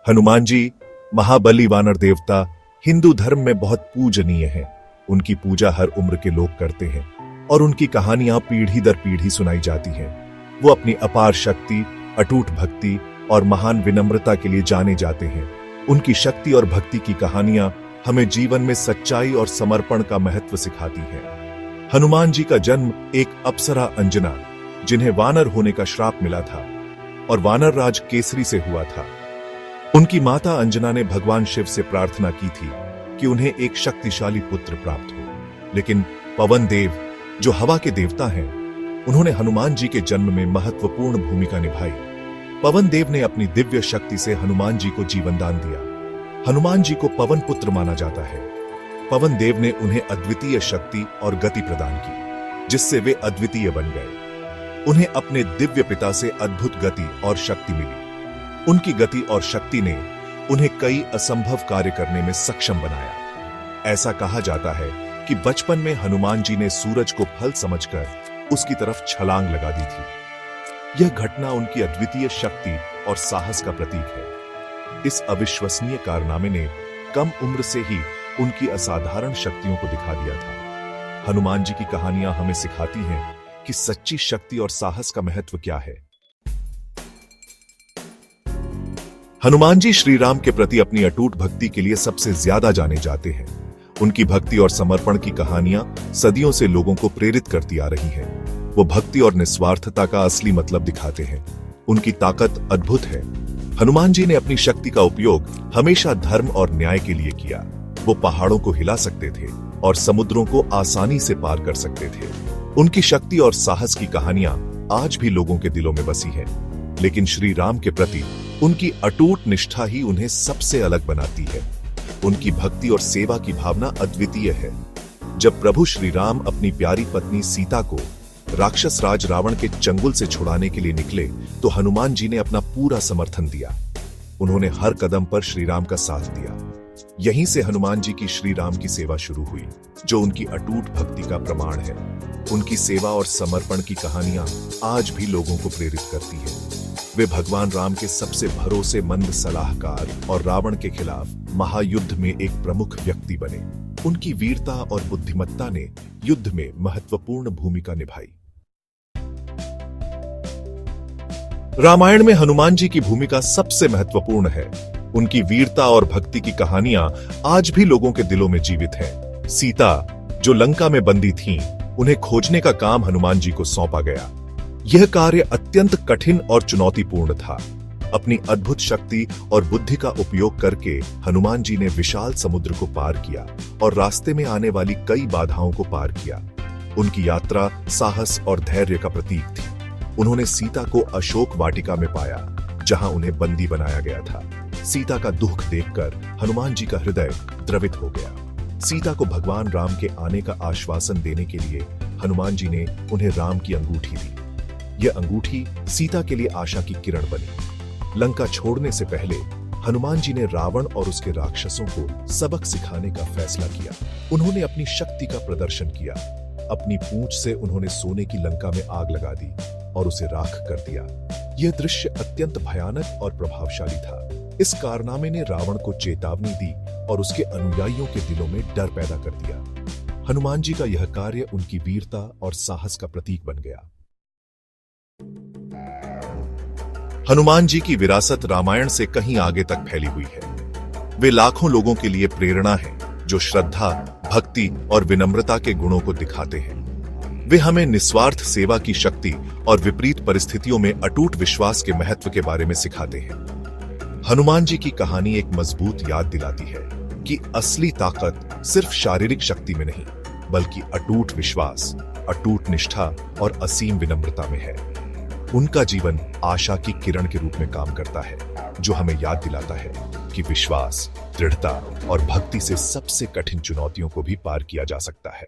हनुमान जी महाबली वानर देवता हिंदू धर्म में बहुत पूजनीय हैं। उनकी पूजा हर उम्र के लोग करते हैं और उनकी कहानियां पीढ़ी दर पीढ़ी सुनाई जाती हैं। वो अपनी अपार शक्ति, अटूट भक्ति और महान विनम्रता के लिए जाने जाते हैं। उनकी शक्ति और भक्ति की कहानियां हमें जीवन में सच्चाई और समर्पण का महत्व सिखाती हैं। हनुमान जी का जन्म एक अप्सरा अंजना, जिन्हें वानर होने का श्राप मिला था और वानर राज केसरी से हुआ था। उनकी माता अंजना ने भगवान शिव से प्रार्थना की थी कि उन्हें एक शक्तिशाली पुत्र प्राप्त हो, लेकिन पवन देव, जो हवा के देवता हैं, उन्होंने हनुमान जी के जन्म में महत्वपूर्ण भूमिका निभाई। पवन देव ने अपनी दिव्य शक्ति से हनुमान जी को जीवन दान दिया। हनुमान जी को पवन पुत्र माना जाता है। पवन देव ने उन्हें अद्वितीय शक्ति और गति प्रदान की, जिससे वे अद्वितीय बन गए। उन्हें अपने दिव्य पिता से अद्भुत गति और शक्ति मिली। उनकी गति और शक्ति ने उन्हें कई असंभव कार्य करने में सक्षम बनाया। ऐसा कहा जाता है कि बचपन में हनुमान जी ने सूरज को फल समझकर उसकी तरफ छलांग लगा दी थी। यह घटना उनकी अद्वितीय शक्ति और साहस का प्रतीक है। इस अविश्वसनीय कारनामे ने कम उम्र से ही उनकी असाधारण शक्तियों को दिखा दिया था। हनुमान जी की कहानियां हमें सिखाती हैं कि सच्ची शक्ति और साहस का महत्व क्या है। हनुमान जी श्री राम के प्रति अपनी अटूट भक्ति के लिए सबसे ज्यादा जाने जाते हैं। उनकी भक्ति और समर्पण की कहानियां सदियों से लोगों को प्रेरित करती आ रही हैं। वो भक्ति और निस्वार्थता का असली मतलब दिखाते हैं। उनकी ताकत अद्भुत है। हनुमान जी ने अपनी शक्ति का उपयोग हमेशा धर्म और न्याय के लिए किया। वो पहाड़ों को हिला सकते थे और समुद्रों को आसानी से पार कर सकते थे। उनकी शक्ति और साहस की कहानियां आज भी लोगों के दिलों में बसी हैं। लेकिन श्री राम के प्रति उनकी अटूट निष्ठा ही उन्हें सबसे अलग बनाती है। उनकी भक्ति और सेवा की भावना अद्वितीय है। जब प्रभु श्री राम अपनी प्यारी पत्नी सीता को राक्षस राज रावण के चंगुल से छुड़ाने के लिए निकले, तो हनुमान जी ने अपना पूरा समर्थन दिया। उन्होंने हर कदम पर श्री राम का साथ दिया। यहीं से हनुमान जी की श्री राम की सेवा शुरू हुई, जो उनकी अटूट भक्ति का प्रमाण है। उनकी सेवा और समर्पण की कहानियां आज भी लोगों को प्रेरित करती है। वे भगवान राम के सबसे भरोसेमंद सलाहकार और रावण के खिलाफ महायुद्ध में एक प्रमुख व्यक्ति बने। उनकी वीरता और बुद्धिमत्ता ने युद्ध में महत्वपूर्ण भूमिका निभाई। रामायण में हनुमान जी की भूमिका सबसे महत्वपूर्ण है। उनकी वीरता और भक्ति की कहानियां आज भी लोगों के दिलों में जीवित हैं। सीता, जो लंका में बंदी थीं, उन्हें खोजने का काम हनुमान जी को सौंपा गया। यह कार्य अत्यंत कठिन और चुनौतीपूर्ण था। अपनी अद्भुत शक्ति और बुद्धि का उपयोग करके हनुमान जी ने विशाल समुद्र को पार किया और रास्ते में आने वाली कई बाधाओं को पार किया। उनकी यात्रा साहस और धैर्य का प्रतीक थी। उन्होंने सीता को अशोक वाटिका में पाया, जहां उन्हें बंदी बनाया गया था। सीता का दुख देखकर हनुमान जी का हृदय द्रवित हो गया। सीता को भगवान राम के आने का आश्वासन देने के लिए हनुमान जी ने उन्हें राम की अंगूठी दी। यह अंगूठी सीता के लिए आशा की किरण बनी। लंका छोड़ने से पहले हनुमान जी ने रावण और उसके राक्षसों को सबक सिखाने का फैसला किया। उन्होंने अपनी शक्ति का प्रदर्शन किया। अपनी पूंछ से उन्होंने सोने की लंका में आग लगा दी और उसे राख कर दिया। यह दृश्य अत्यंत भयानक और प्रभावशाली था। इस कारनामे ने रावण को चेतावनी दी और उसके अनुयायियों के दिलों में डर पैदा कर दिया। हनुमान जी का यह कार्य उनकी वीरता और साहस का प्रतीक बन गया। हनुमान जी की विरासत रामायण से कहीं आगे तक फैली हुई है। वे लाखों लोगों के लिए प्रेरणा हैं, जो श्रद्धा, भक्ति और विनम्रता के गुणों को दिखाते हैं। वे हमें निस्वार्थ सेवा की शक्ति और विपरीत परिस्थितियों में अटूट विश्वास के महत्व के बारे में सिखाते हैं। हनुमान जी की कहानी एक मजबूत याद दिलाती है कि असली ताकत सिर्फ शारीरिक शक्ति में नहीं, बल्कि अटूट विश्वास, अटूट निष्ठा और असीम विनम्रता में है। उनका जीवन आशा की किरण के रूप में काम करता है, जो हमें याद दिलाता है कि विश्वास, दृढ़ता और भक्ति से सबसे कठिन चुनौतियों को भी पार किया जा सकता है।